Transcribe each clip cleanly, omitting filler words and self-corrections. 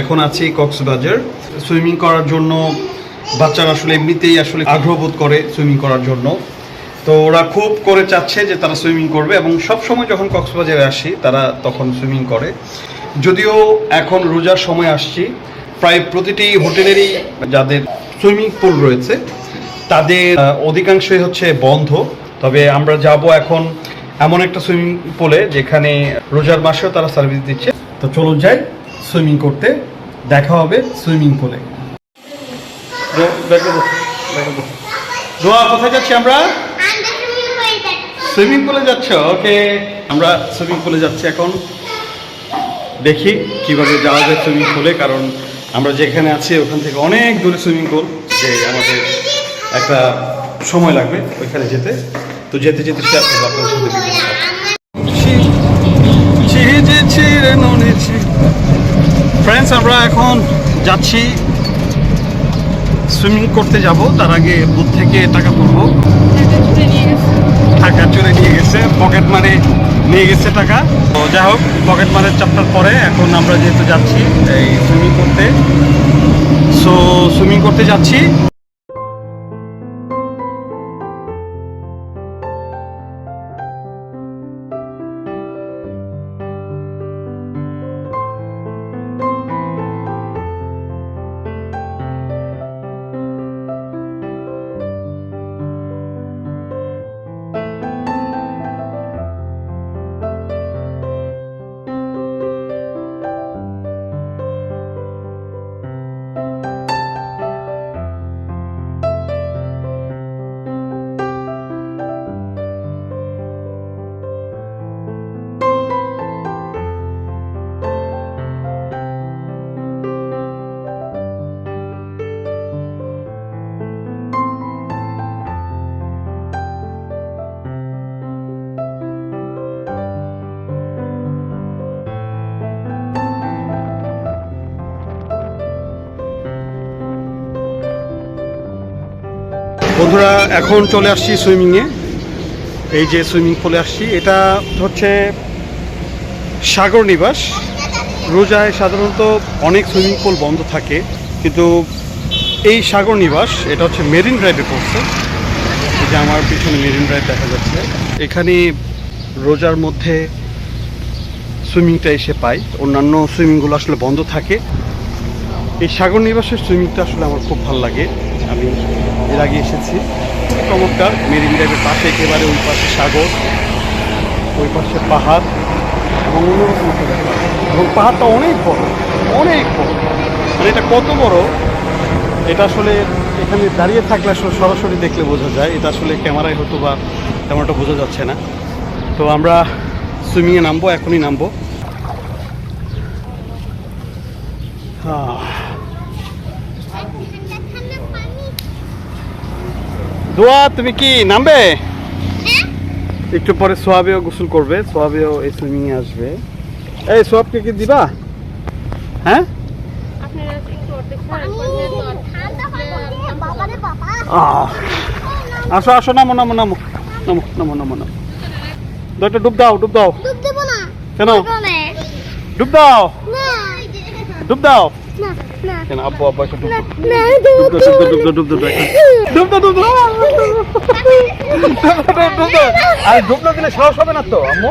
এখন আছি কক্সবাজার। সুইমিং করার জন্য বাচ্চারা আসলে এমনিতেই আসলে আগ্রহ বোধ করে সুইমিং করার জন্য, তো ওরা খুব করে চাচ্ছে যে তারা সুইমিং করবে এবং সব সময় যখন কক্সবাজারে আসি তারা তখন সুইমিং করে। যদিও এখন রোজার সময় আসছি, প্রায় প্রতিটি হোটেলেরই যাদের সুইমিং পুল রয়েছে তাদের অধিকাংশই হচ্ছে বন্ধ। তবে আমরা যাব এখন এমন একটা সুইমিং পুলে যেখানে রোজার মাসেও তারা সার্ভিস দিচ্ছে। তো চলুন যাই সুইমিং করতে, দেখা হবে সুইমিং পুলে। দোয়া কোথায় যাচ্ছি আমরা? সুইমিং পুলে যাচ্ছ? ওকে, আমরা সুইমিং পুলে যাচ্ছি এখন। দেখি কিভাবে যাওয়া যায় সুইমিং পুলে, কারণ আমরা যেখানে আছি ওখান থেকে অনেক দূরে সুইমিং পুল, যে আমাদের একটা সময় লাগবে ওইখানে যেতে। তো যেতে যেতে ফ্রেন্ডস, আমরা এখন যাচ্ছি সুইমিং করতে যাব। তার আগে বুথ থেকে টাকা তুলবো। টাকা চুরে নিয়ে গেছে, পকেট মারে নিয়ে গেছে টাকা। তো যাই হোক, পকেট মারের চাপটার পরে এখন আমরা যেহেতু যাচ্ছি এই সুইমিং করতে, সো সুইমিং করতে যাচ্ছি। বন্ধুরা, এখন চলে আসছি সুইমিংয়ে। এই যে সুইমিং পুলে আসছি, এটা হচ্ছে সাগর নিবাস। রোজায় সাধারণত অনেক সুইমিং পুল বন্ধ থাকে, কিন্তু এই সাগর নিবাস এটা হচ্ছে মেরিন ড্রাইভে পড়ছে। এই যে আমার পিছনে মেরিন ড্রাইভ দেখা যাচ্ছে। এখানে রোজার মধ্যে সুইমিংটা এসে পাই, অন্যান্য সুইমিংগুলো আসলে বন্ধ থাকে। এই সাগর নিবাসের সুইমিংটা আসলে আমার খুব ভালো লাগে। আমি এর আগে এসেছি, চমৎকার। মেরিন ড্রাইভের পাশে একেবারে ওই পাশে সাগর, ওই পাশে পাহাড় এবং অন্যরকম একটা ব্যাপার। এবং পাহাড়টা অনেক বড়, অনেক বড়। মানে এটা কত বড় এটা আসলে এখানে দাঁড়িয়ে থাকলে আসলে সরাসরি দেখলে বোঝা যায়। এটা আসলে ক্যামেরায় হয়তো বা তেমনটা বোঝা যাচ্ছে না। তো আমরা সুইমিংয়ে নামবো, এখনই নামবো। দোয়া, তুমি কি নামবে? একটু পরে সোহাবেও গোসল করবে, সোহাবেও এই সুইমিংয়ে আসবে। এই সোহাবকে কি দিবা? হ্যাঁ, আসো আসো, নামো নামো নামো নামো নামো নামো নামো। একটা ডুব দাও, ডুব দাও। কেন ডুব দাও? ডুব দাও কেন? আব্বু আব্বা একটু ডুব আর ডুব না দিলে সাহস হবে না তো আম্মু,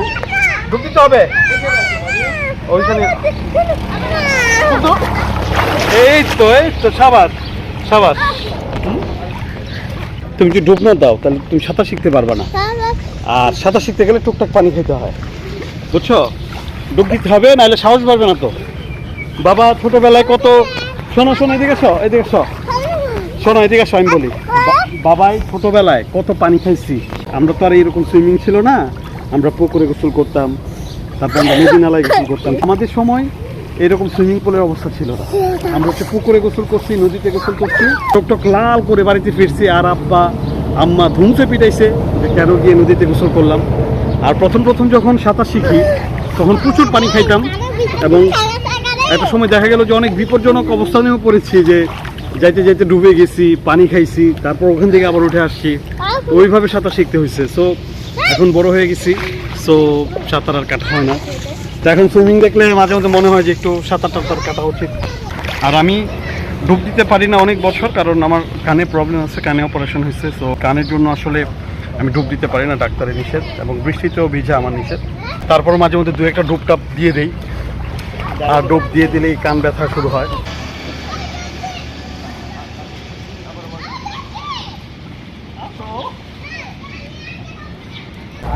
ডুব দিতে হবে ওইখানে। এই তো এই তো, সাবাস সাবাস। তুমি যদি ডুব না দাও তাহলে তুমি সাঁতার শিখতে পারবে না। আর সাঁতার শিখতে গেলে টুকটাক পানি খেতে হয়, বুঝছো? ডুব দিতে হবে, নাহলে সাহস পারবে না তো। বাবা ছোটবেলায় কত, শোনো শোনো, এদিকে এসো, এদিকে এসো, শোনো এদিকে এসো। আমি বলি, বাবাই ছোটবেলায় কত পানি খাইছি। আমরা তো আর এরকম সুইমিং ছিল না, আমরা পুকুরে গোসল করতাম, তারপর আমরা নদী নালায় গোসল করতাম। আমাদের সময় এরকম সুইমিং পুলের অবস্থা ছিল না। আমরা হচ্ছে পুকুরে গোসল করছি, নদীতে গোসল করছি, টকটক লাল করে বাড়িতে ফিরছি। আর আব্বা আম্মা ধুমসে পিটাইছে যে কেন গিয়ে নদীতে গোসল করলাম। আর প্রথম প্রথম যখন সাঁতার শিখি তখন প্রচুর পানি খাইতাম, এবং একটা সময় দেখা গেল যে অনেক বিপজ্জনক অবস্থানেও পড়েছি, যে যাইতে যাইতে ডুবে গেছি, পানি খাইছি, তারপর ওখান থেকে আবার উঠে আসছি। ওইভাবে সাঁতার শিখতে হয়েছে। সো এখন বড় হয়ে গেছি, সো সাঁতার আর কাটা হয় না। তো এখন সুইমিং দেখলে মাঝে মধ্যে মনে হয় যে একটু সাঁতার টাতার কাটা উচিত। আর আমি ডুব দিতে পারি না অনেক বছর, কারণ আমার কানে প্রবলেম আছে, কানে অপারেশন হয়েছে। সো কানের জন্য আসলে আমি ডুব দিতে পারি না, ডাক্তারের নিষেধ, এবং বৃষ্টিতেও ভিজা আমার নিষেধ। তারপর মাঝে মধ্যে দু একটা ডুব টাপ দিয়ে দেই, আর ডুব দিয়ে দিলেই কান ব্যথা শুরু হয়।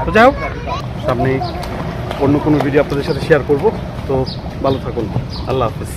তো যাই হোক, সামনে অন্য কোনো ভিডিও আপনাদের সাথে শেয়ার করব। তো ভালো থাকুন, আল্লাহ হাফেজ।